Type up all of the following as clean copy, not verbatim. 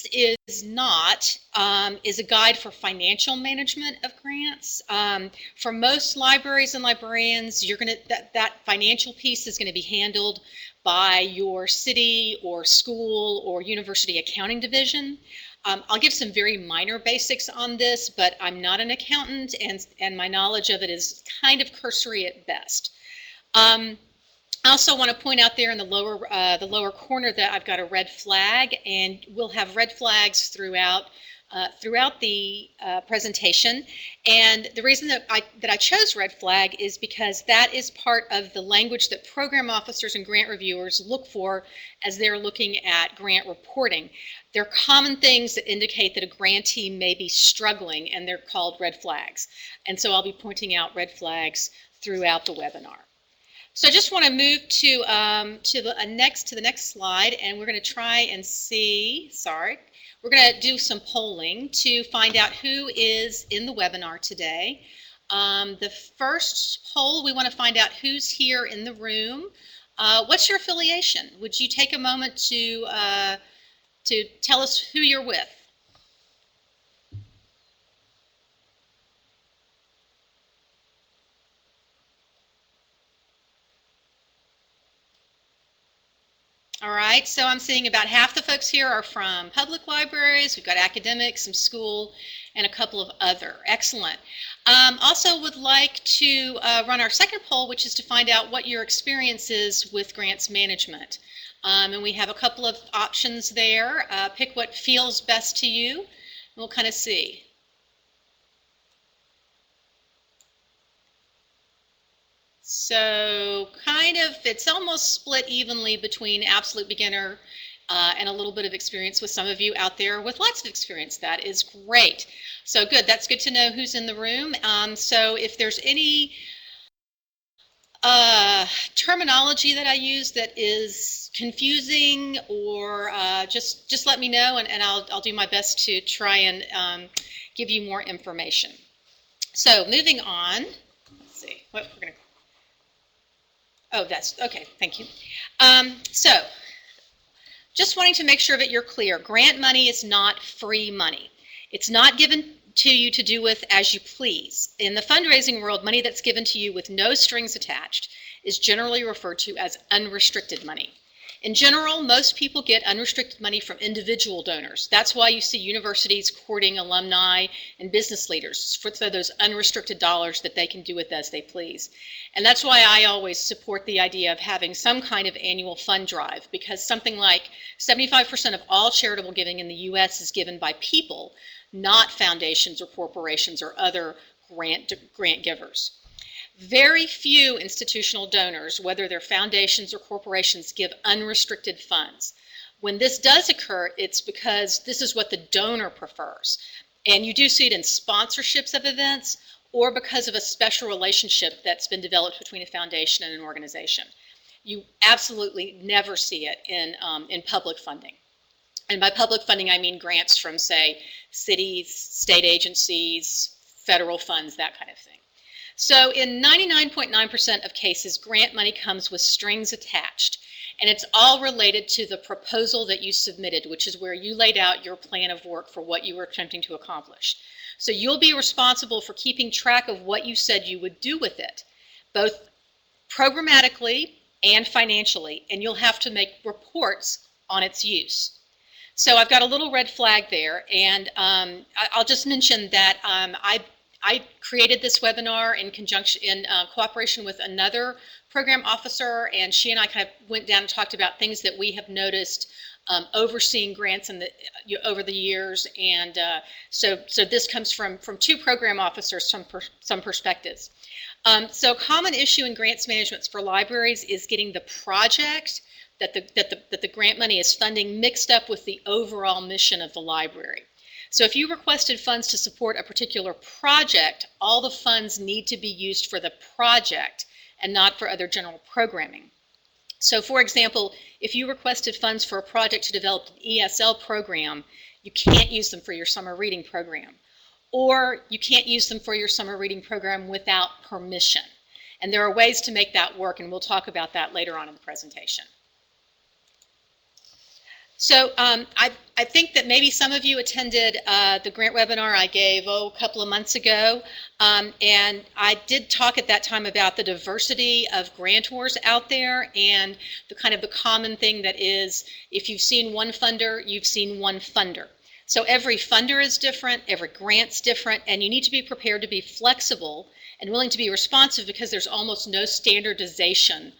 is not is a guide for financial management of grants. For most libraries and librarians, you're going to that financial piece is going to be handled by your city or school or university accounting division. I'll give some very minor basics on this, but I'm not an accountant, and my knowledge of it is kind of cursory at best. I also want to point out there in the lower corner that I've got a red flag, and we'll have red flags throughout the presentation. And the reason that I chose red flag is because that is part of the language that program officers and grant reviewers look for as they're looking at grant reporting. They're common things that indicate that a grantee may be struggling, and they're called red flags. And so I'll be pointing out red flags throughout the webinar. So I just want to move to the next slide, and we're going to try and see. We're going to do some polling to find out who is in the webinar today. The first poll, we want to find out who's here in the room. What's your affiliation? Would you take a moment to tell us who you're with? All right, so I'm seeing about half the folks here are from public libraries. We've got academics, some school, and a couple of other. Excellent. Also would like to run our second poll, which is to find out what your experience is with grants management. And we have a couple of options there. Pick what feels best to you, and we'll kind of see. So kind of, it's almost split evenly between absolute beginner and a little bit of experience with some of you out there with lots of experience. That is great. So good, that's good to know who's in the room. So if there's any terminology that I use that is confusing, or just let me know, and I'll do my best to try and give you more information. So moving on, let's see what we're going to. Oh, that's okay. Thank you. So just wanting to make sure that you're clear. Grant money is not free money. It's not given to you to do with as you please. In the fundraising world, money that's given to you with no strings attached is generally referred to as unrestricted money. In general, most people get unrestricted money from individual donors. That's why you see universities courting alumni and business leaders for those unrestricted dollars that they can do with as they please. And that's why I always support the idea of having some kind of annual fund drive, because something like 75% of all charitable giving in the U.S. is given by people, not foundations or corporations or other grant givers. Very few institutional donors, whether they're foundations or corporations, give unrestricted funds. When this does occur, it's because this is what the donor prefers. And you do see it in sponsorships of events, or because of a special relationship that's been developed between a foundation and an organization. You absolutely never see it in public funding. And by public funding, I mean grants from, say, cities, state agencies, federal funds, that kind of thing. So in 99.9% of cases, grant money comes with strings attached, and it's all related to the proposal that you submitted, which is where you laid out your plan of work for what you were attempting to accomplish. So you'll be responsible for keeping track of what you said you would do with it, both programmatically and financially, and you'll have to make reports on its use. So I've got a little red flag there, and I'll just mention that I created this webinar in cooperation with another program officer, and she and I kind of went down and talked about things that we have noticed overseeing grants over the years, and so this comes from two program officers, some perspectives. So a common issue in grants management for libraries is getting the project that the grant money is funding mixed up with the overall mission of the library. So if you requested funds to support a particular project, all the funds need to be used for the project and not for other general programming. So for example, if you requested funds for a project to develop an ESL program, you can't use them for your summer reading program. Or you can't use them for your summer reading program without permission. And there are ways to make that work, and we'll talk about that later on in the presentation. So I think that maybe some of you attended the grant webinar I gave a couple of months ago, and I did talk at that time about the diversity of grantors out there and the common thing that is, if you've seen one funder, you've seen one funder. So every funder is different, every grant's different, and you need to be prepared to be flexible and willing to be responsive because there's almost no standardization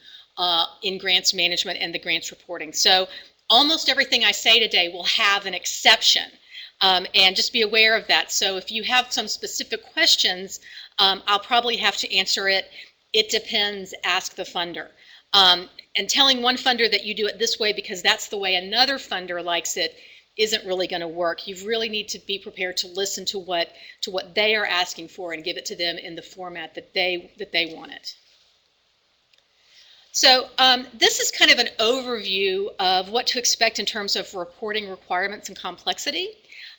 in grants management and the grants reporting. So almost everything I say today will have an exception, and just be aware of that. So if you have some specific questions, I'll probably have to answer it. It depends, ask the funder. And telling one funder that you do it this way because that's the way another funder likes it isn't really going to work. You really need to be prepared to listen to what they are asking for and give it to them in the format that they want it. So this is kind of an overview of what to expect in terms of reporting requirements and complexity.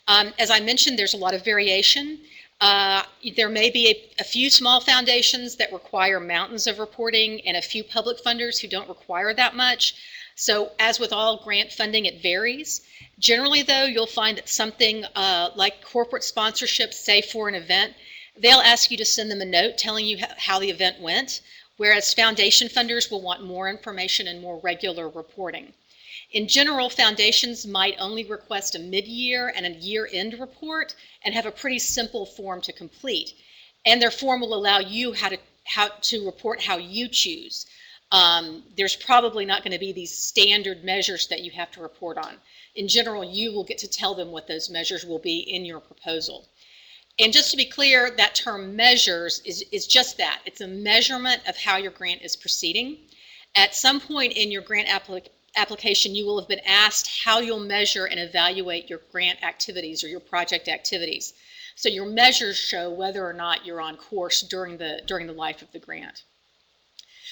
As I mentioned, there's a lot of variation. There may be a few small foundations that require mountains of reporting and a few public funders who don't require that much. So as with all grant funding, it varies. Generally, though, you'll find that something like corporate sponsorships, say for an event, they'll ask you to send them a note telling you how the event went, whereas foundation funders will want more information and more regular reporting. In general, foundations might only request a mid-year and a year-end report and have a pretty simple form to complete. And their form will allow you how to report how you choose. There's probably not going to be these standard measures that you have to report on. In general, you will get to tell them what those measures will be in your proposal. And just to be clear, that term measures is just that. It's a measurement of how your grant is proceeding. At some point in your grant application, you will have been asked how you'll measure and evaluate your grant activities or your project activities. So your measures show whether or not you're on course during the life of the grant.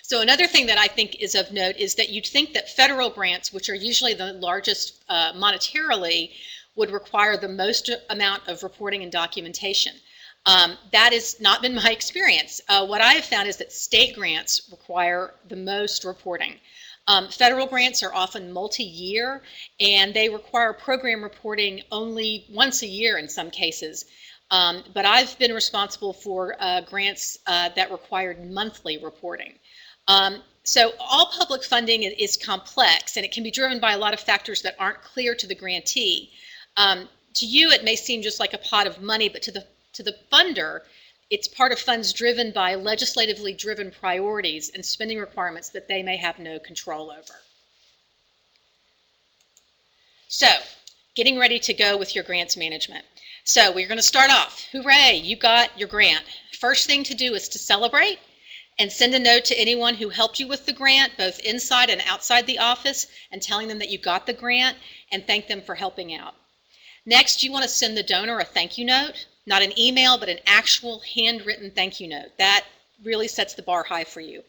So another thing that I think is of note is that you'd think that federal grants, which are usually the largest monetarily, would require the most amount of reporting and documentation. That has not been my experience. What I have found is that state grants require the most reporting. Federal grants are often multi-year, and they require program reporting only once a year in some cases. But I've been responsible for grants that required monthly reporting. So all public funding is complex, and it can be driven by a lot of factors that aren't clear to the grantee. To you, it may seem just like a pot of money, but to the funder, it's part of funds driven by legislatively driven priorities and spending requirements that they may have no control over. So, getting ready to go with your grants management. So we're going to start off. Hooray, you got your grant. First thing to do is to celebrate and send a note to anyone who helped you with the grant, both inside and outside the office, and telling them that you got the grant and thank them for helping out. Next, you want to send the donor a thank you note, not an email, but an actual handwritten thank you note. That really sets the bar high for you.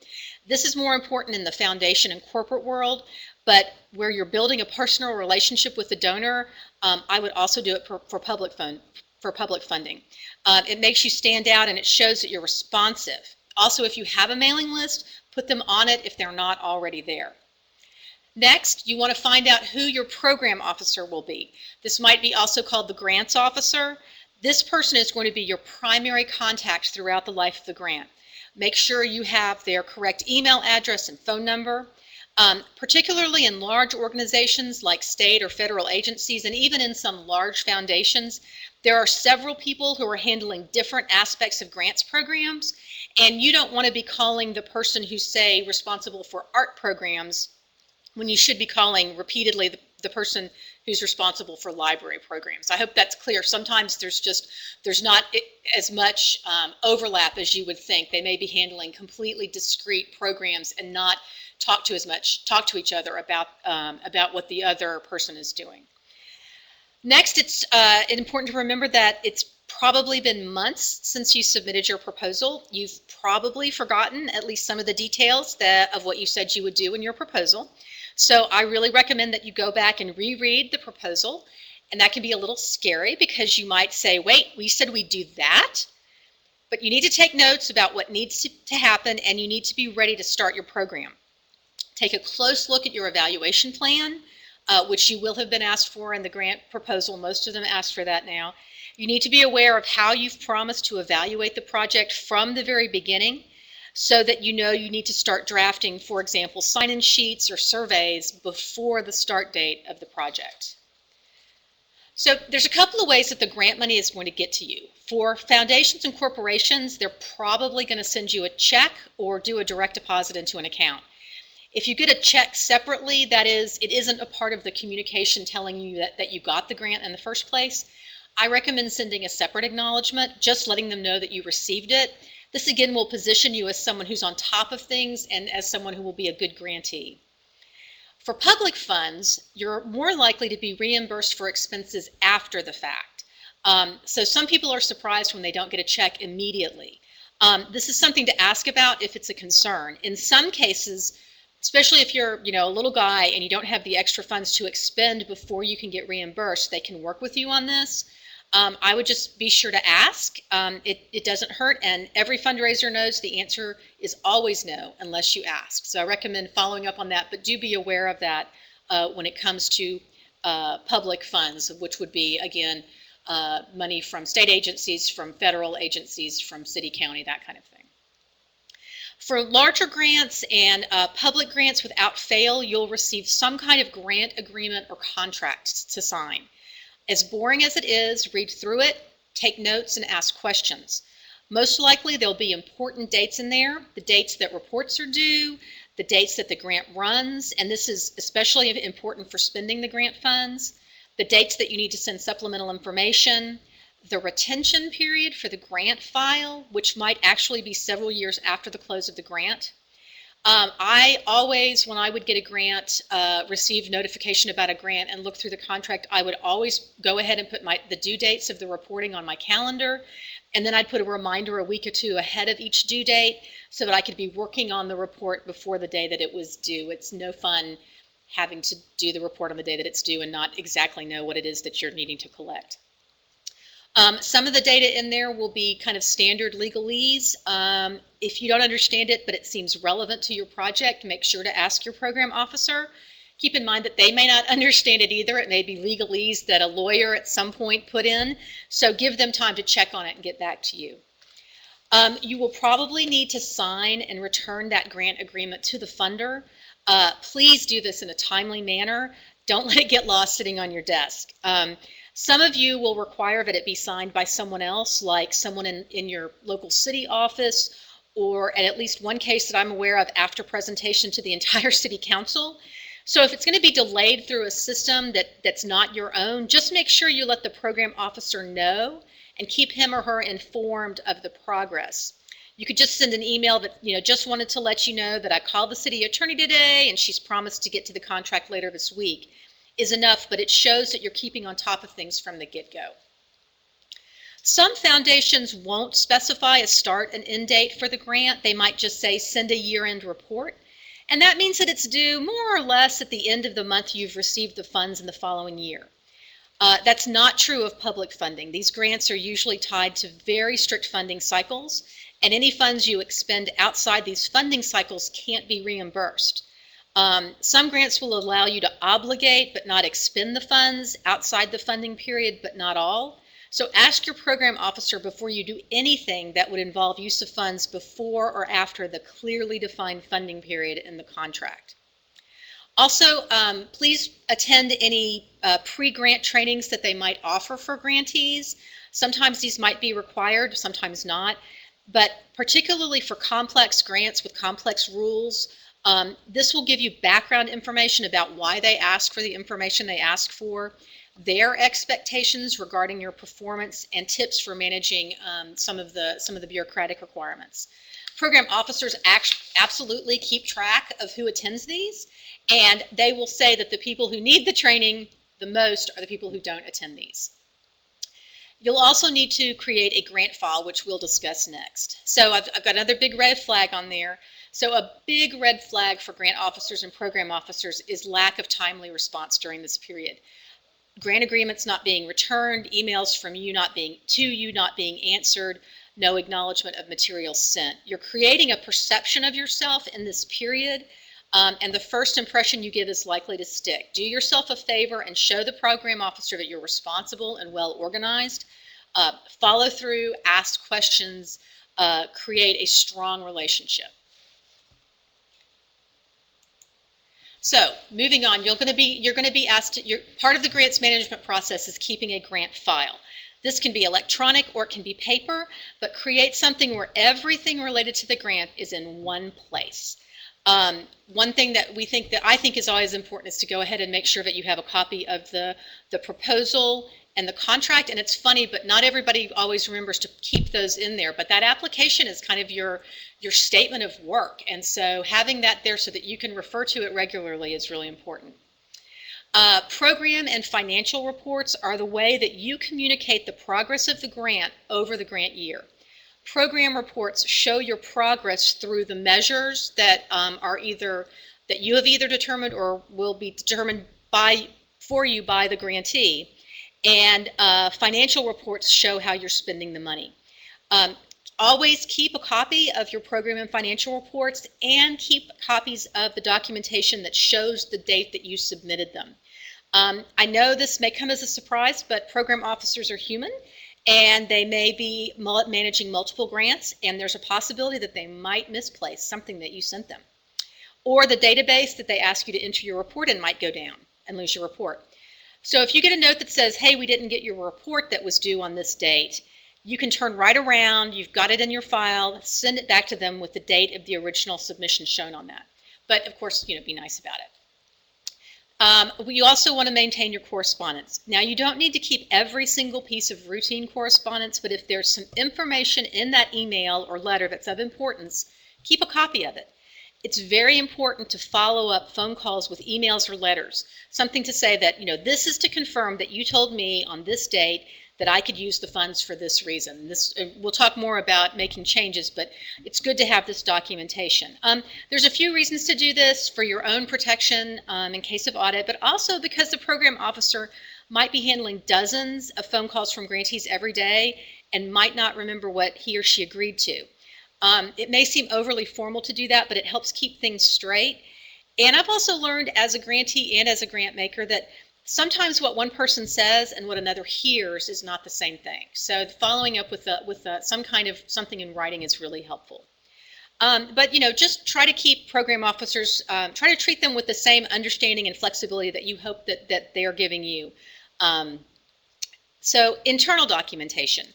This is more important in the foundation and corporate world, but where you're building a personal relationship with the donor, I would also do it for public funding. It makes you stand out and it shows that you're responsive. Also, if you have a mailing list, put them on it if they're not already there. Next, you want to find out who your program officer will be. This might be also called the grants officer. This person is going to be your primary contact throughout the life of the grant. Make sure you have their correct email address and phone number. Particularly in large organizations like state or federal agencies, and even in some large foundations, there are several people who are handling different aspects of grants programs, and you don't want to be calling the person who's, say, responsible for art programs when you should be calling repeatedly the person who's responsible for library programs. I hope that's clear. Sometimes there's not as much overlap as you would think. They may be handling completely discrete programs and not talk to each other about what the other person is doing. Next, it's important to remember that it's probably been months since you submitted your proposal. You've probably forgotten at least some of the details of what you said you would do in your proposal. So I really recommend that you go back and reread the proposal, and that can be a little scary because you might say, wait, we said we'd do that? But you need to take notes about what needs to happen, and you need to be ready to start your program. Take a close look at your evaluation plan. which you will have been asked for in the grant proposal. Most of them asked for that now. You need to be aware of how you've promised to evaluate the project from the very beginning, so that you know you need to start drafting, for example, sign-in sheets or surveys before the start date of the project. So there's a couple of ways that the grant money is going to get to you. For foundations and corporations, they're probably going to send you a check or do a direct deposit into an account. If you get a check separately, that is, it isn't a part of the communication telling you that you got the grant in the first place, I recommend sending a separate acknowledgement, just letting them know that you received it. This again will position you as someone who's on top of things and as someone who will be a good grantee. For public funds, you're more likely to be reimbursed for expenses after the fact. So some people are surprised when they don't get a check immediately. This is something to ask about if it's a concern. In some cases, especially if you're a little guy and you don't have the extra funds to expend before you can get reimbursed, they can work with you on this. I would just be sure to ask. It doesn't hurt, and every fundraiser knows the answer is always no unless you ask. So I recommend following up on that, but do be aware of that when it comes to public funds, which would be, again, money from state agencies, from federal agencies, from city, county, that kind of thing. For larger grants and public grants, without fail, you'll receive some kind of grant agreement or contract to sign. As boring as it is, read through it, take notes, and ask questions. Most likely there'll be important dates in there, the dates that reports are due, the dates that the grant runs, and this is especially important for spending the grant funds, the dates that you need to send supplemental information, the retention period for the grant file, which might actually be several years after the close of the grant. I always, when I would get a grant, receive notification about a grant and look through the contract, I would always go ahead and put the due dates of the reporting on my calendar, and then I'd put a reminder a week or two ahead of each due date so that I could be working on the report before the day that it was due. It's no fun having to do the report on the day that it's due and not exactly know what it is that you're needing to collect. Some of the data in there will be kind of standard legalese. If you don't understand it, but it seems relevant to your project, make sure to ask your program officer. Keep in mind that they may not understand it either. It may be legalese that a lawyer at some point put in. So give them time to check on it and get back to you. You will probably need to sign and return that grant agreement to the funder. Please do this in a timely manner. Don't let it get lost sitting on your desk. Some of you will require that it be signed by someone else, like someone in your local city office, or in at least one case that I'm aware of, after presentation to the entire city council. So if it's going to be delayed through a system that's not your own, just make sure you let the program officer know and keep him or her informed of the progress. You could just send an email that, just wanted to let you know that I called the city attorney today and she's promised to get to the contract later this week, is enough, but it shows that you're keeping on top of things from the get-go. Some foundations won't specify a start and end date for the grant. They might just say send a year-end report, and that means that it's due more or less at the end of the month you've received the funds in the following year. That's not true of public funding. These grants are usually tied to very strict funding cycles, and any funds you expend outside these funding cycles can't be reimbursed. Some grants will allow you to obligate but not expend the funds outside the funding period, but not all. So ask your program officer before you do anything that would involve use of funds before or after the clearly defined funding period in the contract. Also, please attend any pre-grant trainings that they might offer for grantees. Sometimes these might be required, sometimes not, but particularly for complex grants with complex rules, this will give you background information about why they ask for the information they ask for, their expectations regarding your performance, and tips for managing some of the bureaucratic requirements. Program officers absolutely keep track of who attends these, and they will say that the people who need the training the most are the people who don't attend these. You'll also need to create a grant file, which we'll discuss next. So I've got another big red flag on there. So a big red flag for grant officers and program officers is lack of timely response during this period. Grant agreements not being returned, emails from you not being answered, no acknowledgement of materials sent. You're creating a perception of yourself in this period And the first impression you give is likely to stick. Do yourself a favor and show the program officer that you're responsible and well organized. Follow through, ask questions, create a strong relationship. So moving on, you're going to be asked. Part of the grants management process is keeping a grant file. This can be electronic or it can be paper, but create something where everything related to the grant is in one place. One thing that I think is always important is to go ahead and make sure that you have a copy of the proposal and the contract. And it's funny, but not everybody always remembers to keep those in there. But that application is kind of your statement of work. And so having that there so that you can refer to it regularly is really important. Program and financial reports are the way that you communicate the progress of the grant over the grant year. Program reports show your progress through the measures that that you have either determined or will be determined for you by the grantee, and financial reports show how you're spending the money. Always keep a copy of your program and financial reports, and keep copies of the documentation that shows the date that you submitted them. I know this may come as a surprise, but program officers are human, and they may be managing multiple grants, and there's a possibility that they might misplace something that you sent them. Or the database that they ask you to enter your report in might go down and lose your report. So if you get a note that says, hey, we didn't get your report that was due on this date, you can turn right around, you've got it in your file, send it back to them with the date of the original submission shown on that. But of course, be nice about it. You also want to maintain your correspondence. Now, you don't need to keep every single piece of routine correspondence, but if there's some information in that email or letter that's of importance, keep a copy of it. It's very important to follow up phone calls with emails or letters, something to say that, this is to confirm that you told me on this date that I could use the funds for this reason. We'll talk more about making changes, but it's good to have this documentation. There's a few reasons to do this: for your own protection in case of audit, but also because the program officer might be handling dozens of phone calls from grantees every day and might not remember what he or she agreed to. It may seem overly formal to do that, but it helps keep things straight. And I've also learned as a grantee and as a grant maker that sometimes what one person says and what another hears is not the same thing. So following up with some kind of something in writing is really helpful. But just try to keep program officers, try to treat them with the same understanding and flexibility that you hope that they are giving you. So internal documentation.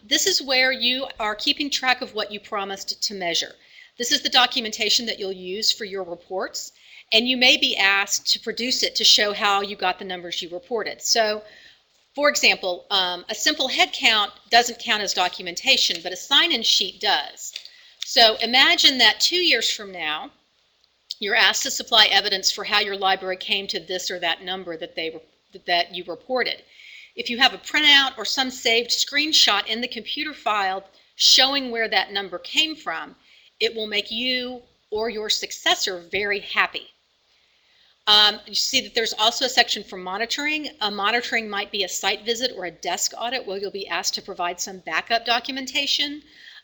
This is where you are keeping track of what you promised to measure. This is the documentation that you'll use for your reports, and you may be asked to produce it to show how you got the numbers you reported. So, for example, a simple head count doesn't count as documentation, but a sign-in sheet does. So imagine that 2 years from now, you're asked to supply evidence for how your library came to this or that number that you reported. If you have a printout or some saved screenshot in the computer file showing where that number came from, it will make you or your successor very happy. You see that there's also a section for monitoring. Monitoring might be a site visit or a desk audit where you'll be asked to provide some backup documentation.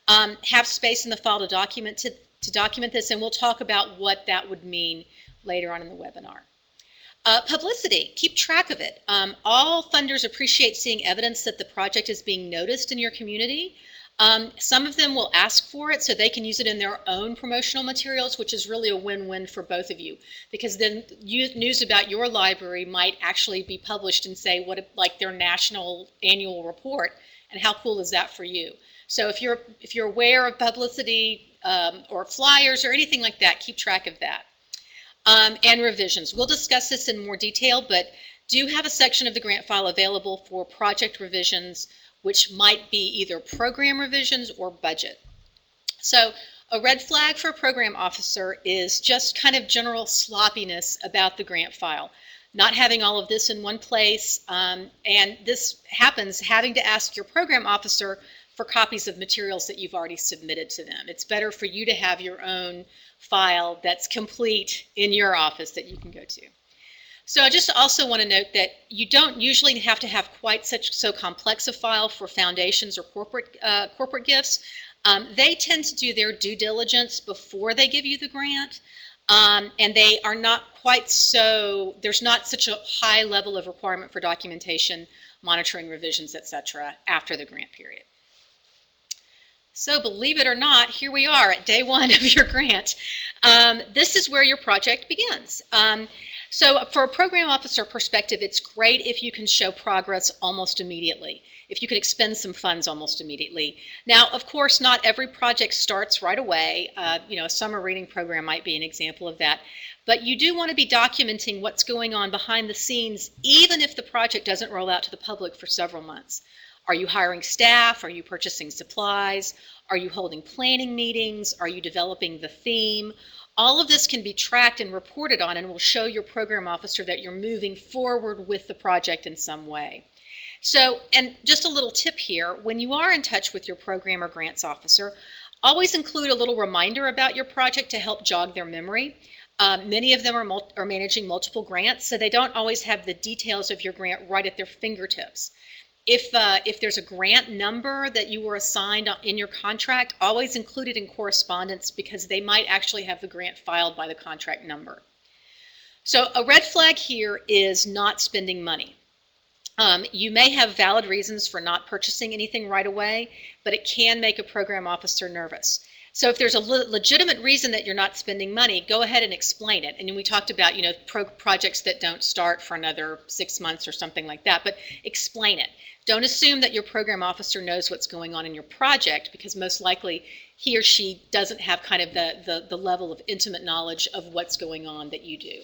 Have space in the file to document this, and we'll talk about what that would mean later on in the webinar. Publicity, keep track of it. All funders appreciate seeing evidence that the project is being noticed in your community. Some of them will ask for it so they can use it in their own promotional materials, which is really a win-win for both of you, because then news about your library might actually be published and say like their national annual report, and how cool is that for you? So if you're aware of publicity or flyers or anything like that, keep track of that. And revisions. We'll discuss this in more detail, but do have a section of the grant file available for project revisions, which might be either program revisions or budget. So a red flag for a program officer is just kind of general sloppiness about the grant file. Not having all of this in one place, and this happens having to ask your program officer for copies of materials that you've already submitted to them. It's better for you to have your own file that's complete in your office that you can go to. So I just also want to note that you don't usually have to have quite so complex a file for foundations or corporate gifts. They tend to do their due diligence before they give you the grant. And they are not quite so, there's not such a high level of requirement for documentation, monitoring revisions, etc. after the grant period. So believe it or not, here we are at day one of your grant. This is where your project begins. So for a program officer perspective, it's great if you can show progress almost immediately, if you can expend some funds almost immediately. Now, of course, not every project starts right away. A summer reading program might be an example of that. But you do want to be documenting what's going on behind the scenes, even if the project doesn't roll out to the public for several months. Are you hiring staff? Are you purchasing supplies? Are you holding planning meetings? Are you developing the theme? All of this can be tracked and reported on and will show your program officer that you're moving forward with the project in some way. So, and just a little tip here, when you are in touch with your program or grants officer, always include a little reminder about your project to help jog their memory. Many of them are managing multiple grants, so they don't always have the details of your grant right at their fingertips. If there's a grant number that you were assigned in your contract, always include it in correspondence because they might actually have the grant filed by the contract number. So a red flag here is not spending money. You may have valid reasons for not purchasing anything right away, but it can make a program officer nervous. So if there's a legitimate reason that you're not spending money, go ahead and explain it. And we talked about, projects that don't start for another 6 months or something like that, but explain it. Don't assume that your program officer knows what's going on in your project, because most likely he or she doesn't have kind of the level of intimate knowledge of what's going on that you do.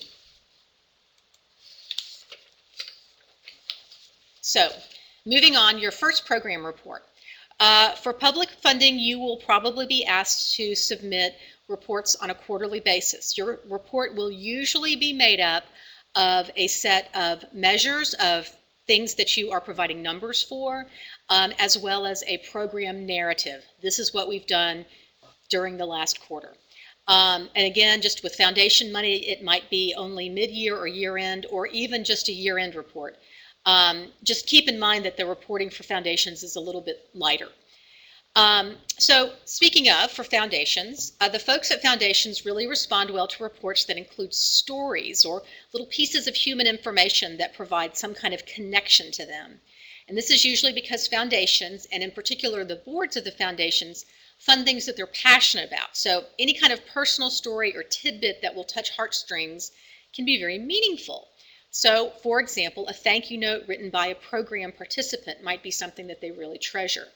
So, moving on, your first program report. For public funding, you will probably be asked to submit reports on a quarterly basis. Your report will usually be made up of a set of measures of things that you are providing numbers for, as well as a program narrative. This is what we've done during the last quarter. And again, just with foundation money, it might be only mid-year or year-end, or even just a year-end report. Just keep in mind that the reporting for foundations is a little bit lighter. So speaking of, for foundations, the folks at foundations really respond well to reports that include stories or little pieces of human information that provide some kind of connection to them. And this is usually because foundations, and in particular the boards of the foundations, fund things that they're passionate about. So any kind of personal story or tidbit that will touch heartstrings can be very meaningful. So, for example, a thank you note written by a program participant might be something that they really treasure.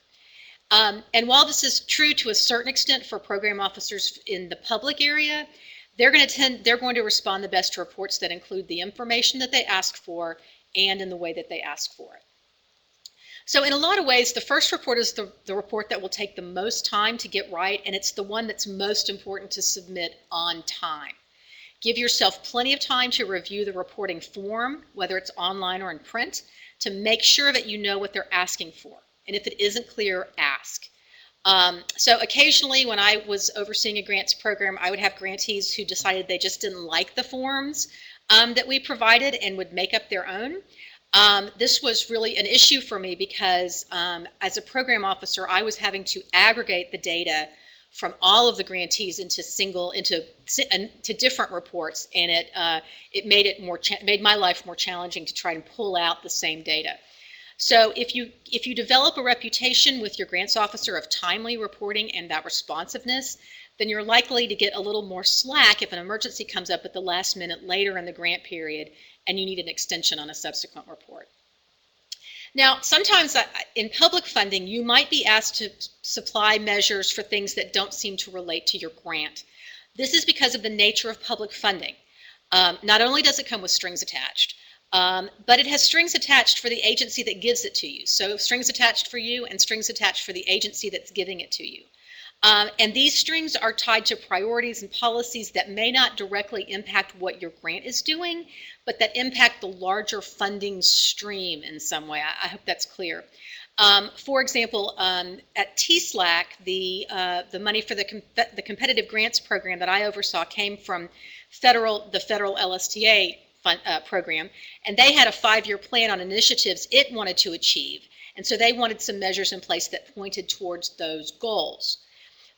And while this is true to a certain extent for program officers in the public area, they're going to respond the best to reports that include the information that they ask for and in the way that they ask for it. So in a lot of ways, the first report is the report that will take the most time to get right, and it's the one that's most important to submit on time. Give yourself plenty of time to review the reporting form, whether it's online or in print, to make sure that you know what they're asking for. And if it isn't clear, ask. So occasionally when I was overseeing a grants program, I would have grantees who decided they just didn't like the forms that we provided and would make up their own. This was really an issue for me because as a program officer, I was having to aggregate the data from all of the grantees into different reports, and it made my life more challenging to try and pull out the same data. So if you develop a reputation with your grants officer of timely reporting and that responsiveness, then you're likely to get a little more slack if an emergency comes up at the last minute later in the grant period and you need an extension on a subsequent report. Now, sometimes in public funding, you might be asked to supply measures for things that don't seem to relate to your grant. This is because of the nature of public funding. Not only does it come with strings attached, but it has strings attached for the agency that gives it to you. So strings attached for you and strings attached for the agency that's giving it to you. And these strings are tied to priorities and policies that may not directly impact what your grant is doing, but that impact the larger funding stream in some way. I hope that's clear. For example, at TSLAC, the money for the competitive grants program that I oversaw came from the federal LSTA program, and they had a 5-year plan on initiatives it wanted to achieve, and so they wanted some measures in place that pointed towards those goals.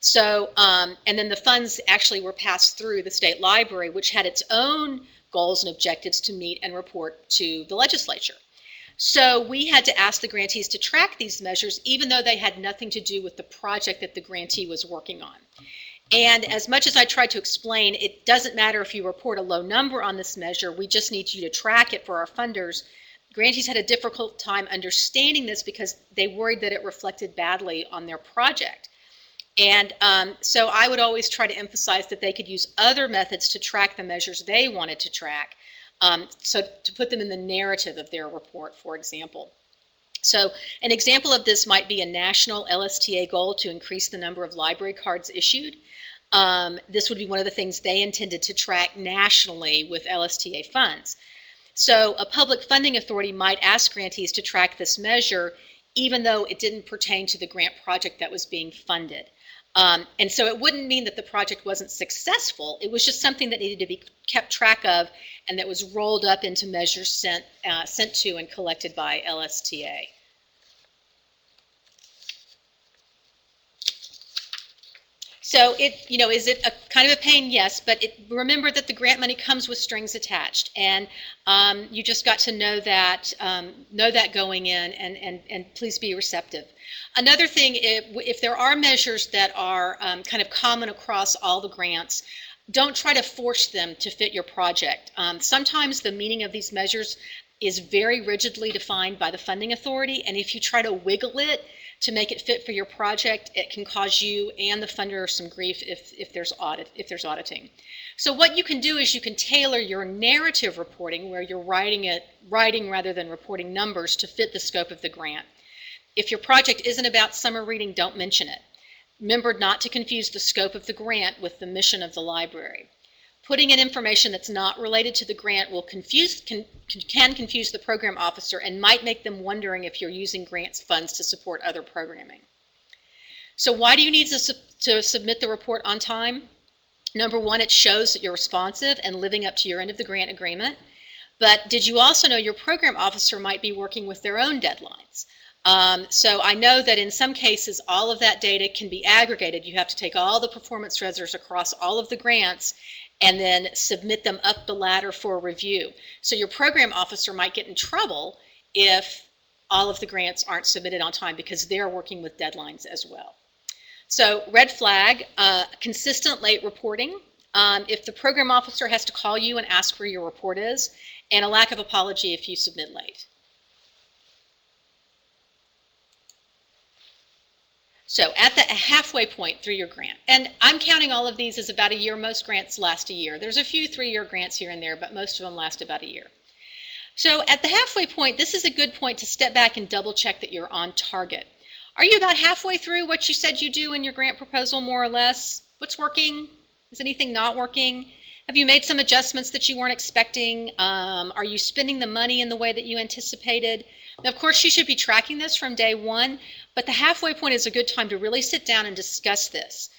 So, and then the funds actually were passed through the state library, which had its own goals and objectives to meet and report to the legislature. So we had to ask the grantees to track these measures, even though they had nothing to do with the project that the grantee was working on. And as much as I tried to explain, it doesn't matter if you report a low number on this measure, we just need you to track it for our funders. Grantees had a difficult time understanding this because they worried that it reflected badly on their project. And so I would always try to emphasize that they could use other methods to track the measures they wanted to track, so to put them in the narrative of their report, for example. So an example of this might be a national LSTA goal to increase the number of library cards issued. This would be one of the things they intended to track nationally with LSTA funds. So a public funding authority might ask grantees to track this measure, even though it didn't pertain to the grant project that was being funded. And so it wouldn't mean that the project wasn't successful. It was just something that needed to be kept track of and that was rolled up into measures sent to and collected by LSTA. So is it a kind of a pain? Yes, but remember that the grant money comes with strings attached, and you just got to know that going in, and please be receptive. Another thing, if there are measures that are kind of common across all the grants, don't try to force them to fit your project. Sometimes the meaning of these measures is very rigidly defined by the funding authority, and if you try to wiggle it to make it fit for your project, it can cause you and the funder some grief if there's auditing. So what you can do is you can tailor your narrative reporting, where you're writing rather than reporting numbers, to fit the scope of the grant. If your project isn't about summer reading, don't mention it. Remember not to confuse the scope of the grant with the mission of the library. Putting in information that's not related to the grant will can confuse the program officer and might make them wondering if you're using grants funds to support other programming. So why do you need to submit the report on time? Number one, it shows that you're responsive and living up to your end of the grant agreement. But did you also know your program officer might be working with their own deadlines? So I know that in some cases all of that data can be aggregated. You have to take all the performance reserves across all of the grants and then submit them up the ladder for review. So your program officer might get in trouble if all of the grants aren't submitted on time, because they're working with deadlines as well. So red flag, consistent late reporting. If the program officer has to call you and ask where your report is, and a lack of apology if you submit late. So at the halfway point through your grant, and I'm counting all of these as about a year. Most grants last a year. There's a few 3-year grants here and there, but most of them last about a year. So at the halfway point, this is a good point to step back and double check that you're on target. Are you about halfway through what you said you do in your grant proposal, more or less? What's working? Is anything not working? Have you made some adjustments that you weren't expecting? Are you spending the money in the way that you anticipated? Now, of course, you should be tracking this from day one, but the halfway point is a good time to really sit down and discuss this.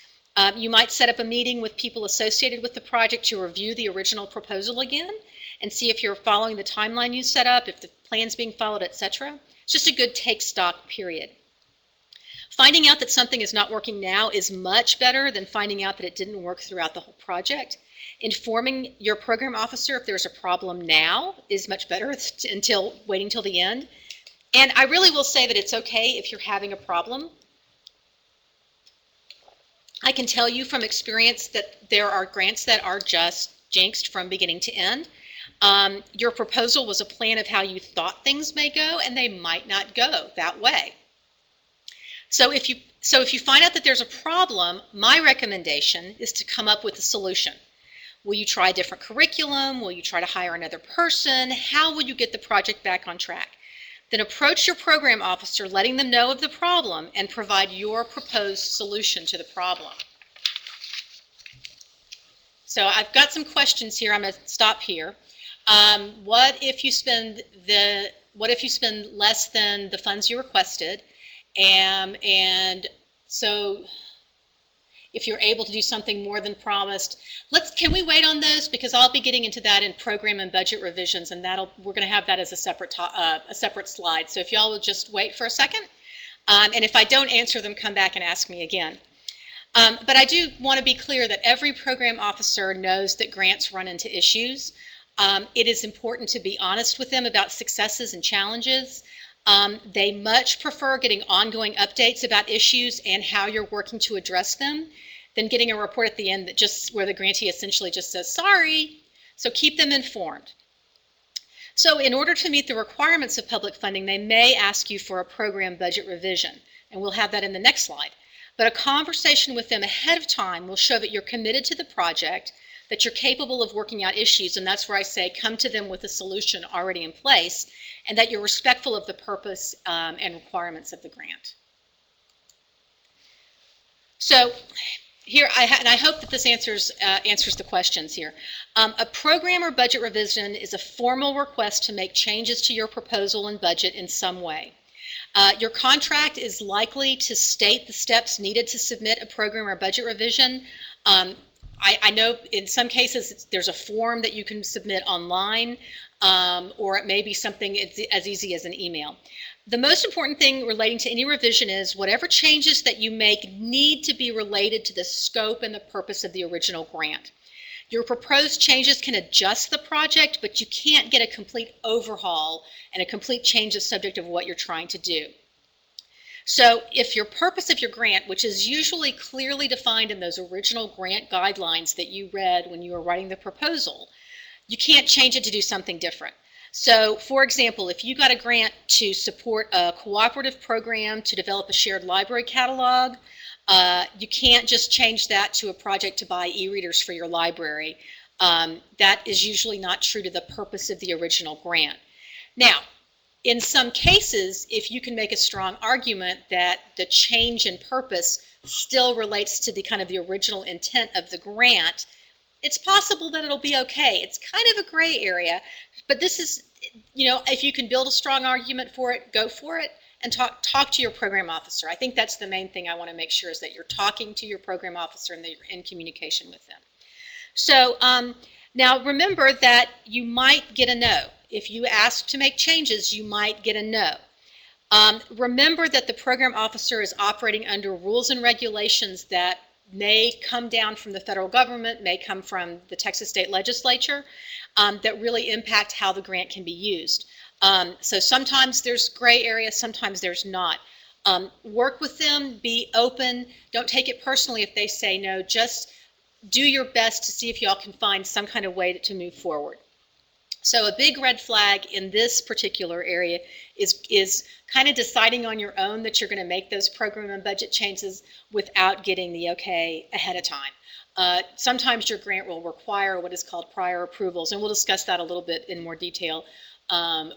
You might set up a meeting with people associated with the project to review the original proposal again and see if you're following the timeline you set up, if the plan's being followed, etc. It's just a good take stock period. Finding out that something is not working now is much better than finding out that it didn't work throughout the whole project. Informing your program officer if there's a problem now is much better until waiting till the end. And I really will say that it's okay if you're having a problem. I can tell you from experience that there are grants that are just jinxed from beginning to end. Your proposal was a plan of how you thought things may go, and they might not go that way. So if you find out that there's a problem, my recommendation is to come up with a solution. Will you try a different curriculum? Will you try to hire another person? How will you get the project back on track? Then approach your program officer, letting them know of the problem, and provide your proposed solution to the problem. So I've got some questions here. I'm going to stop here. What if you spend less than the funds you requested? And so if you're able to do something more than promised, can we wait on those? Because I'll be getting into that in program and budget revisions, and we're going to have that as a separate slide. So if y'all will just wait for a second, and if I don't answer them, come back and ask me again. But I do want to be clear that every program officer knows that grants run into issues. It is important to be honest with them about successes and challenges. They much prefer getting ongoing updates about issues and how you're working to address them than getting a report at the end that just where the grantee essentially just says, sorry. So keep them informed. So in order to meet the requirements of public funding, they may ask you for a program budget revision, and we'll have that in the next slide. But a conversation with them ahead of time will show that you're committed to the project, that you're capable of working out issues, and that's where I say come to them with a solution already in place, and that you're respectful of the purpose and requirements of the grant. So here, I hope that this answers the questions here. A program or budget revision is a formal request to make changes to your proposal and budget in some way. Your contract is likely to state the steps needed to submit a program or budget revision. I know in some cases there's a form that you can submit online, or it may be something as easy as an email. The most important thing relating to any revision is whatever changes that you make need to be related to the scope and the purpose of the original grant. Your proposed changes can adjust the project, but you can't get a complete overhaul and a complete change of subject of what you're trying to do. So if your purpose of your grant, which is usually clearly defined in those original grant guidelines that you read when you were writing the proposal, you can't change it to do something different. So for example, if you got a grant to support a cooperative program to develop a shared library catalog, you can't just change that to a project to buy e-readers for your library. That is usually not true to the purpose of the original grant. Now, in some cases, if you can make a strong argument that the change in purpose still relates to the kind of the original intent of the grant, it's possible that it'll be okay. It's kind of a gray area, but this is, you know, if you can build a strong argument for it, go for it, and talk to your program officer. I think that's the main thing I want to make sure is that you're talking to your program officer and that you're in communication with them. So now remember that you might get a no. If you ask to make changes, you might get a no. Remember that the program officer is operating under rules and regulations that may come down from the federal government, may come from the Texas State Legislature, that really impact how the grant can be used. So sometimes there's gray area, sometimes there's not. Work with them, be open, don't take it personally if they say no, just do your best to see if y'all can find some kind of way to move forward. So a big red flag in this particular area is kind of deciding on your own that you're going to make those program and budget changes without getting the okay ahead of time. Sometimes your grant will require what is called prior approvals, and we'll discuss that a little bit in more detail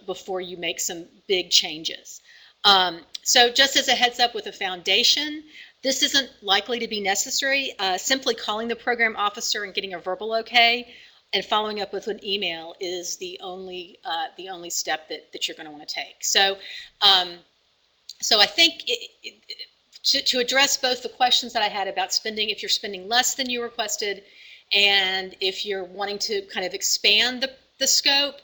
before you make some big changes. So just as a heads up with a foundation, this isn't likely to be necessary. Simply calling the program officer and getting a verbal okay and following up with an email is the only step that you're going to want to take. So, so I think to address both the questions that I had about spending, if you're spending less than you requested, and if you're wanting to kind of expand the scope,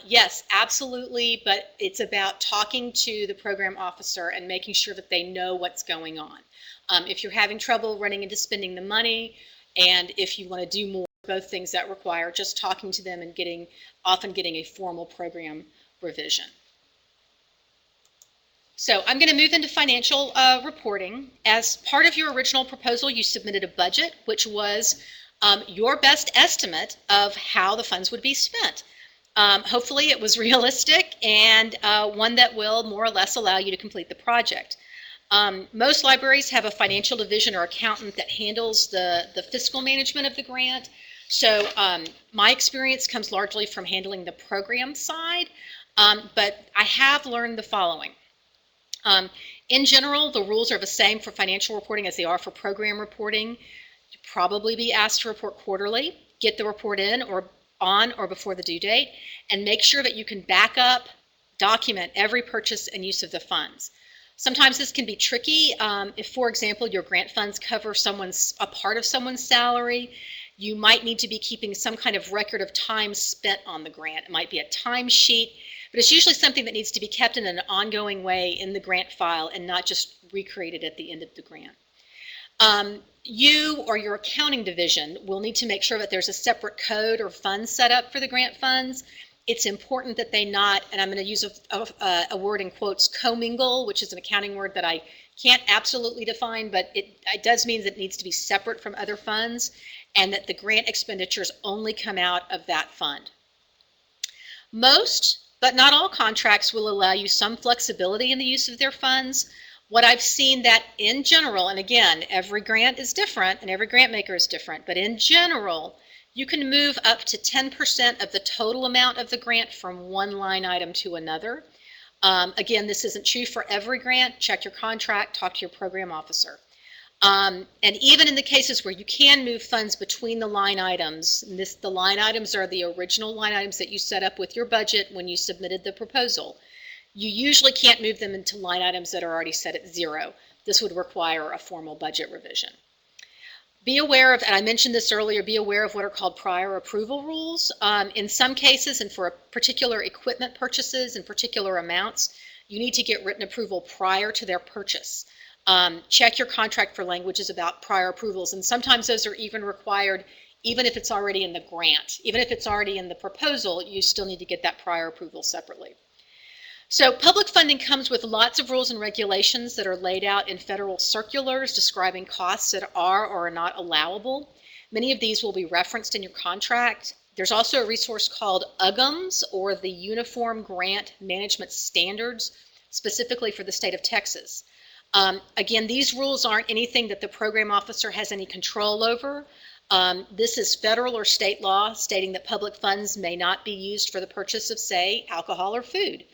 yes, absolutely, but it's about talking to the program officer and making sure that they know what's going on. If you're having trouble running into spending the money, and if you want to do more, both things that require just talking to them and often getting a formal program revision. So I'm going to move into financial reporting. As part of your original proposal, you submitted a budget, which was your best estimate of how the funds would be spent. Hopefully it was realistic and one that will more or less allow you to complete the project. Most libraries have a financial division or accountant that handles the fiscal management of the grant. So my experience comes largely from handling the program side, but I have learned the following. In general, the rules are the same for financial reporting as they are for program reporting. You'll probably be asked to report quarterly, get the report in or on or before the due date, and make sure that you can back up, document every purchase and use of the funds. Sometimes this can be tricky. If, for example, your grant funds cover a part of someone's salary, you might need to be keeping some kind of record of time spent on the grant. It might be a timesheet, but it's usually something that needs to be kept in an ongoing way in the grant file and not just recreated at the end of the grant. you or your accounting division will need to make sure that there's a separate code or fund set up for the grant funds. It's important that they not, and I'm going to use a word in quotes, commingle, which is an accounting word that I can't absolutely define, but it does mean that it needs to be separate from other funds, and that the grant expenditures only come out of that fund. Most, but not all contracts will allow you some flexibility in the use of their funds. What I've seen that in general, and again, every grant is different and every grant maker is different, but in general, you can move up to 10% of the total amount of the grant from one line item to another. Again, this isn't true for every grant. Check your contract, talk to your program officer. And even in the cases where you can move funds between the line items, and the line items are the original line items that you set up with your budget when you submitted the proposal, you usually can't move them into line items that are already set at zero. This would require a formal budget revision. Be aware of, and I mentioned this earlier, be aware of what are called prior approval rules. In some cases, and for particular equipment purchases and particular amounts, you need to get written approval prior to their purchase. Check your contract for languages about prior approvals, and sometimes those are even required even if it's already in the grant. Even if it's already in the proposal, you still need to get that prior approval separately. So public funding comes with lots of rules and regulations that are laid out in federal circulars describing costs that are or are not allowable. Many of these will be referenced in your contract. There's also a resource called UGMS, or the Uniform Grant Management Standards, specifically for the state of Texas. Again, these rules aren't anything that the program officer has any control over. This is federal or state law stating that public funds may not be used for the purchase of, say, alcohol or food.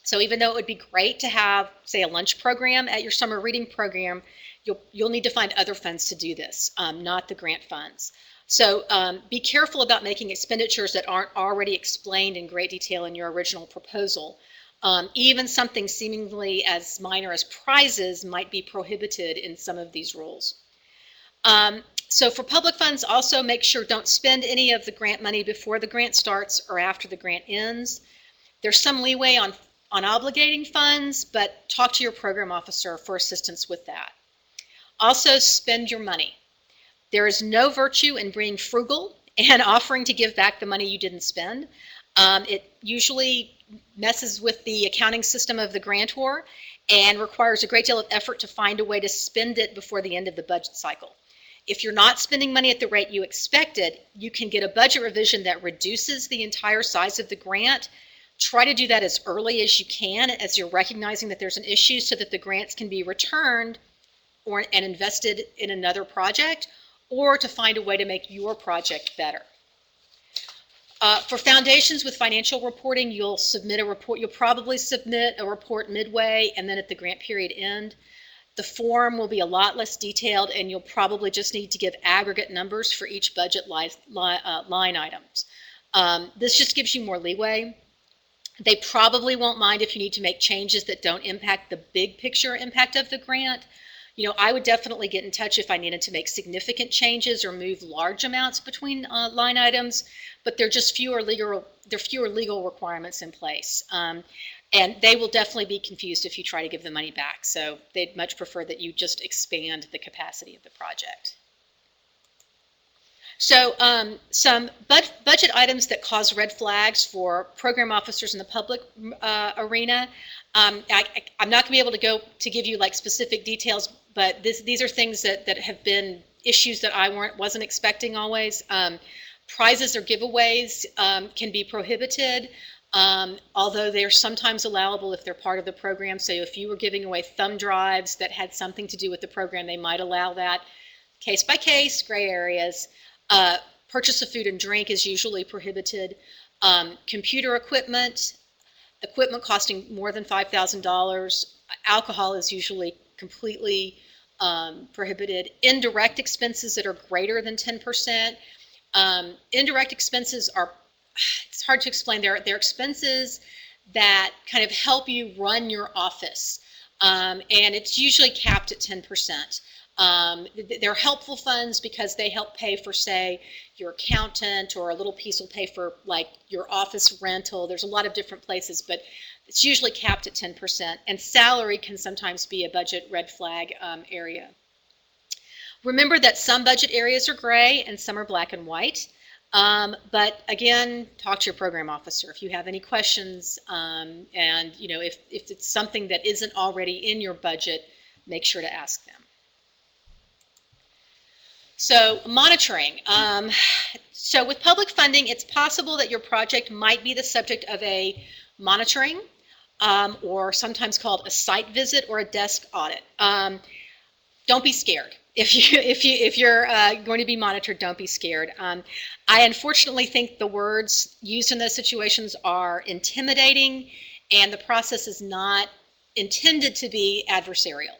So even though it would be great to have, say, a lunch program at your summer reading program, you'll need to find other funds to do this, not the grant funds. So be careful about making expenditures that aren't already explained in great detail in your original proposal. Even something seemingly as minor as prizes might be prohibited in some of these rules. So for public funds, also make sure don't spend any of the grant money before the grant starts or after the grant ends. There's some leeway on obligating funds, but talk to your program officer for assistance with that. Also, spend your money. There is no virtue in being frugal and offering to give back the money you didn't spend. It usually messes with the accounting system of the grantor and requires a great deal of effort to find a way to spend it before the end of the budget cycle. If you're not spending money at the rate you expected, you can get a budget revision that reduces the entire size of the grant. Try to do that as early as you can, as you're recognizing that there's an issue, so that the grants can be returned and invested in another project, or to find a way to make your project better. For foundations with financial reporting, you'll submit a report. You'll probably submit a report midway and then at the grant period end. The form will be a lot less detailed, and you'll probably just need to give aggregate numbers for each budget line items. This just gives you more leeway. They probably won't mind if you need to make changes that don't impact the big picture impact of the grant. You know, I would definitely get in touch if I needed to make significant changes or move large amounts between line items, but there are just fewer legal requirements in place. And they will definitely be confused if you try to give the money back. So they'd much prefer that you just expand the capacity of the project. So some budget items that cause red flags for program officers in the public arena. I'm not going to be able to give you like specific details, but these are things that have been issues that I wasn't expecting always. Prizes or giveaways can be prohibited, although they're sometimes allowable if they're part of the program. So if you were giving away thumb drives that had something to do with the program, they might allow that. Case by case, gray areas. Purchase of food and drink is usually prohibited. Computer equipment costing more than $5,000. Alcohol is usually completely prohibited. Indirect expenses that are greater than 10%. Indirect expenses are, it's hard to explain. They're expenses that kind of help you run your office. And it's usually capped at 10%. They're helpful funds because they help pay for, say, your accountant, or a little piece will pay for like your office rental. There's a lot of different places, but it's usually capped at 10%. And salary can sometimes be a budget red flag area. Remember that some budget areas are gray and some are black and white. But again, talk to your program officer if you have any questions, and if it's something that isn't already in your budget, make sure to ask them. So monitoring. So with public funding, it's possible that your project might be the subject of a monitoring, or sometimes called a site visit or a desk audit. Don't be scared. If you're going to be monitored, don't be scared. I unfortunately think the words used in those situations are intimidating, and the process is not intended to be adversarial.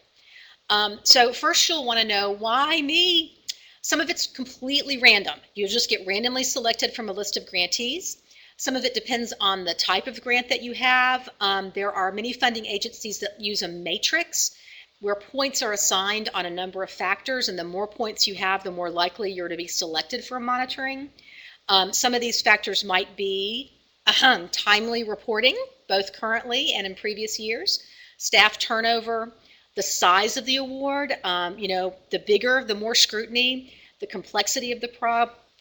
So first you'll want to know, why me? Some of it's completely random. You'll just get randomly selected from a list of grantees. Some of it depends on the type of grant that you have. There are many funding agencies that use a matrix where points are assigned on a number of factors, and the more points you have, the more likely you're to be selected for monitoring. Some of these factors might be timely reporting, both currently and in previous years, staff turnover, the size of the award, the bigger, the more scrutiny, the complexity of the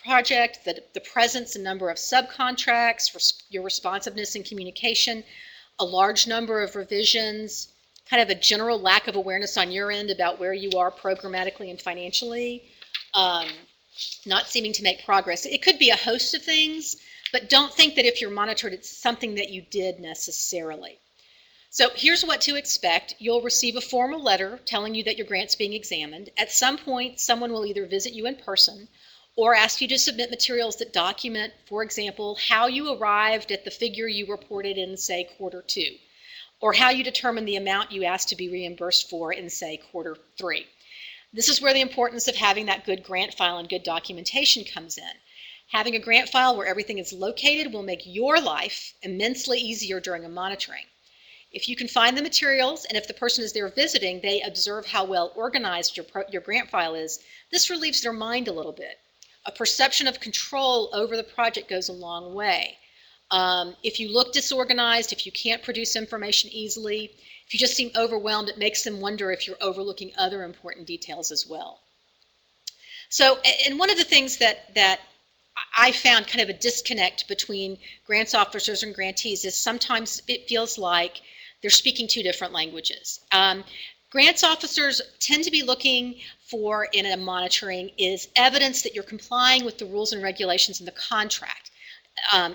project, the presence and number of subcontracts, your responsiveness and communication, a large number of revisions, kind of a general lack of awareness on your end about where you are programmatically and financially, not seeming to make progress. It could be a host of things, but don't think that if you're monitored, it's something that you did necessarily. So here's what to expect. You'll receive a formal letter telling you that your grant's being examined. At some point, someone will either visit you in person or ask you to submit materials that document, for example, how you arrived at the figure you reported in, say, Q2, or how you determined the amount you asked to be reimbursed for in, say, Q3. This is where the importance of having that good grant file and good documentation comes in. Having a grant file where everything is located will make your life immensely easier during a monitoring. If you can find the materials, and if the person is there visiting, they observe how well organized your grant file is, this relieves their mind a little bit. A perception of control over the project goes a long way. If you look disorganized, if you can't produce information easily, if you just seem overwhelmed, it makes them wonder if you're overlooking other important details as well. So, and one of the things that I found kind of a disconnect between grants officers and grantees is sometimes it feels like they're speaking two different languages. Grants officers tend to be looking for, in a monitoring, is evidence that you're complying with the rules and regulations in the contract,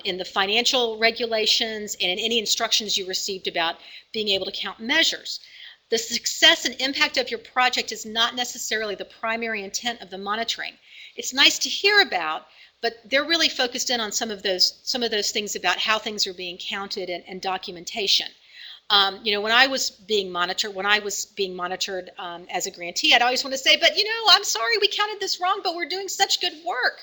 in the financial regulations, and in any instructions you received about being able to count measures. The success and impact of your project is not necessarily the primary intent of the monitoring. It's nice to hear about, but they're really focused in on some of those things about how things are being counted and documentation. When I was being monitored as a grantee, I'd always want to say, but I'm sorry we counted this wrong, but we're doing such good work.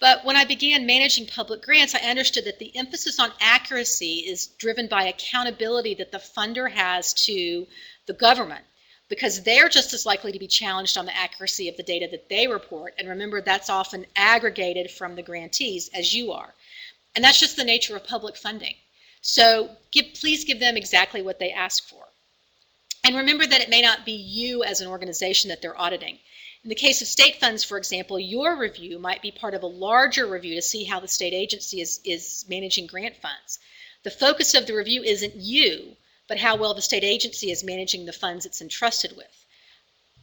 But when I began managing public grants, I understood that the emphasis on accuracy is driven by accountability that the funder has to the government, because they're just as likely to be challenged on the accuracy of the data that they report. And remember, that's often aggregated from the grantees, as you are. And that's just the nature of public funding. So please give them exactly what they ask for. And remember that it may not be you as an organization that they're auditing. In the case of state funds, for example, your review might be part of a larger review to see how the state agency is managing grant funds. The focus of the review isn't you, but how well the state agency is managing the funds it's entrusted with.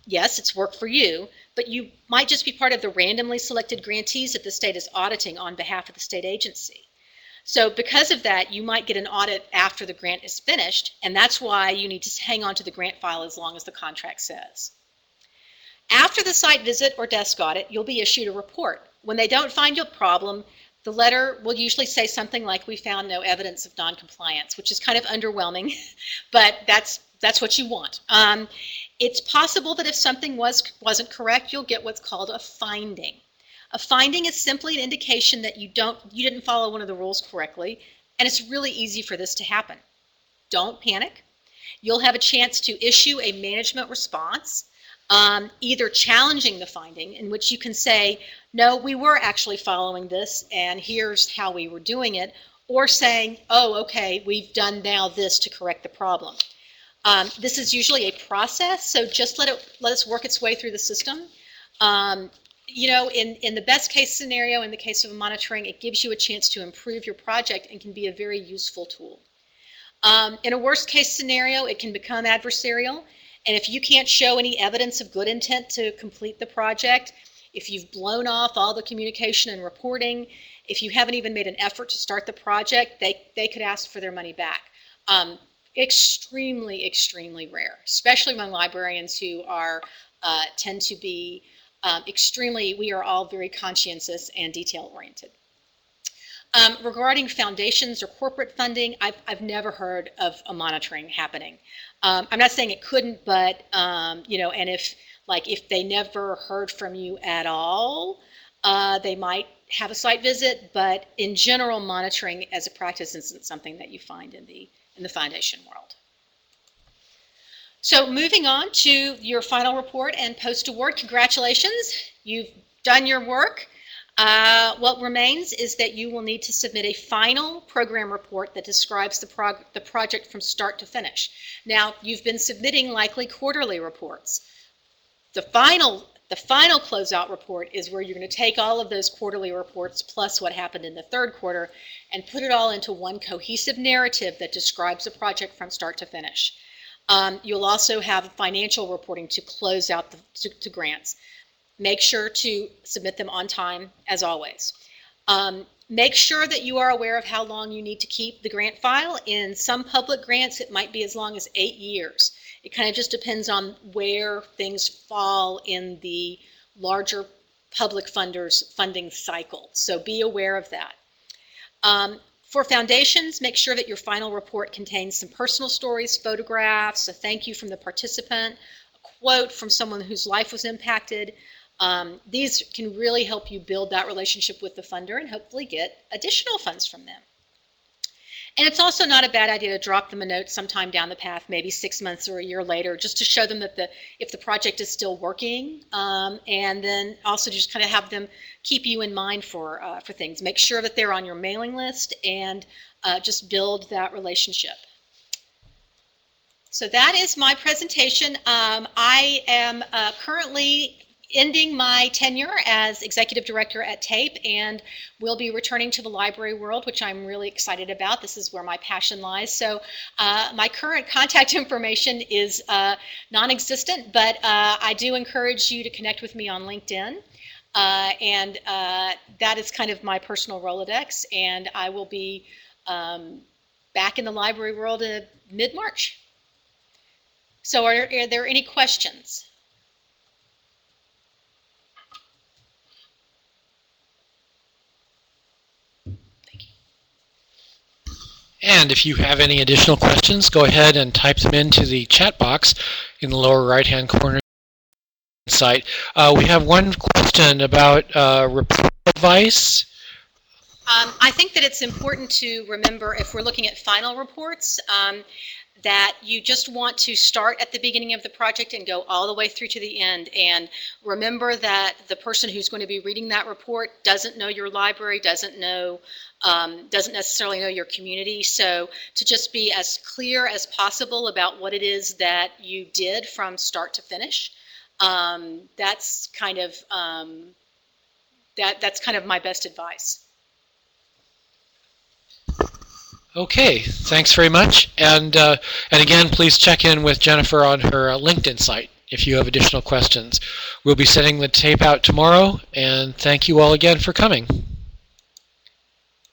Yes, it's work for you, but you might just be part of the randomly selected grantees that the state is auditing on behalf of the state agency. So because of that, you might get an audit after the grant is finished, and that's why you need to hang on to the grant file as long as the contract says. After the site visit or desk audit, you'll be issued a report. When they don't find your problem, the letter will usually say something like, we found no evidence of noncompliance, which is kind of underwhelming, but that's what you want. It's possible that if something wasn't correct, you'll get what's called a finding. A finding is simply an indication that you didn't follow one of the rules correctly, and it's really easy for this to happen. Don't panic. You'll have a chance to issue a management response, either challenging the finding, in which you can say, no, we were actually following this, and here's how we were doing it, or saying, oh, okay, we've done now this to correct the problem. This is usually a process, so just let us work its way through the system. You know, in the best case scenario, in the case of monitoring, it gives you a chance to improve your project and can be a very useful tool. In a worst case scenario, it can become adversarial. And if you can't show any evidence of good intent to complete the project, if you've blown off all the communication and reporting, if you haven't even made an effort to start the project, they could ask for their money back. Extremely, extremely rare, especially among librarians who are tend to be we are all very conscientious and detail-oriented. Regarding foundations or corporate funding, I've never heard of a monitoring happening. I'm not saying it couldn't, but you know, and if they never heard from you at all, they might have a site visit. But in general, monitoring as a practice isn't something that you find in the foundation world. So moving on to your final report and post-award, congratulations, you've done your work. What remains is that you will need to submit a final program report that describes the project from start to finish. Now, you've been submitting likely quarterly reports. The final closeout report is where you're going to take all of those quarterly reports plus what happened in the third quarter and put it all into one cohesive narrative that describes the project from start to finish. You'll also have financial reporting to close out the grants. Make sure to submit them on time, as always. Make sure that you are aware of how long you need to keep the grant file. In some public grants, it might be as long as 8 years. It kind of just depends on where things fall in the larger public funders' funding cycle. So be aware of that. For foundations, make sure that your final report contains some personal stories, photographs, a thank you from the participant, a quote from someone whose life was impacted. These can really help you build that relationship with the funder and hopefully get additional funds from them. And it's also not a bad idea to drop them a note sometime down the path, maybe 6 months or a year later, just to show them that if the project is still working, and then also just kind of have them keep you in mind for things. Make sure that they're on your mailing list and just build that relationship. So that is my presentation. I am currently ending my tenure as executive director at TAPE and will be returning to the library world, which I'm really excited about. This is where my passion lies. So my current contact information is non-existent, but I do encourage you to connect with me on LinkedIn. And that is kind of my personal Rolodex, and I will be back in the library world in mid-March. So are there any questions? And if you have any additional questions, go ahead and type them into the chat box in the lower right-hand corner of the site. We have one question about report advice. I think that it's important to remember, if we're looking at final reports, that you just want to start at the beginning of the project and go all the way through to the end. And remember that the person who's going to be reading that report doesn't know your library, doesn't necessarily know your community. So to just be as clear as possible about what it is that you did from start to finish, that's kind of that's kind of my best advice. Okay, thanks very much. And again, please check in with Jennifer on her LinkedIn site if you have additional questions. We'll be sending the tape out tomorrow, and thank you all again for coming.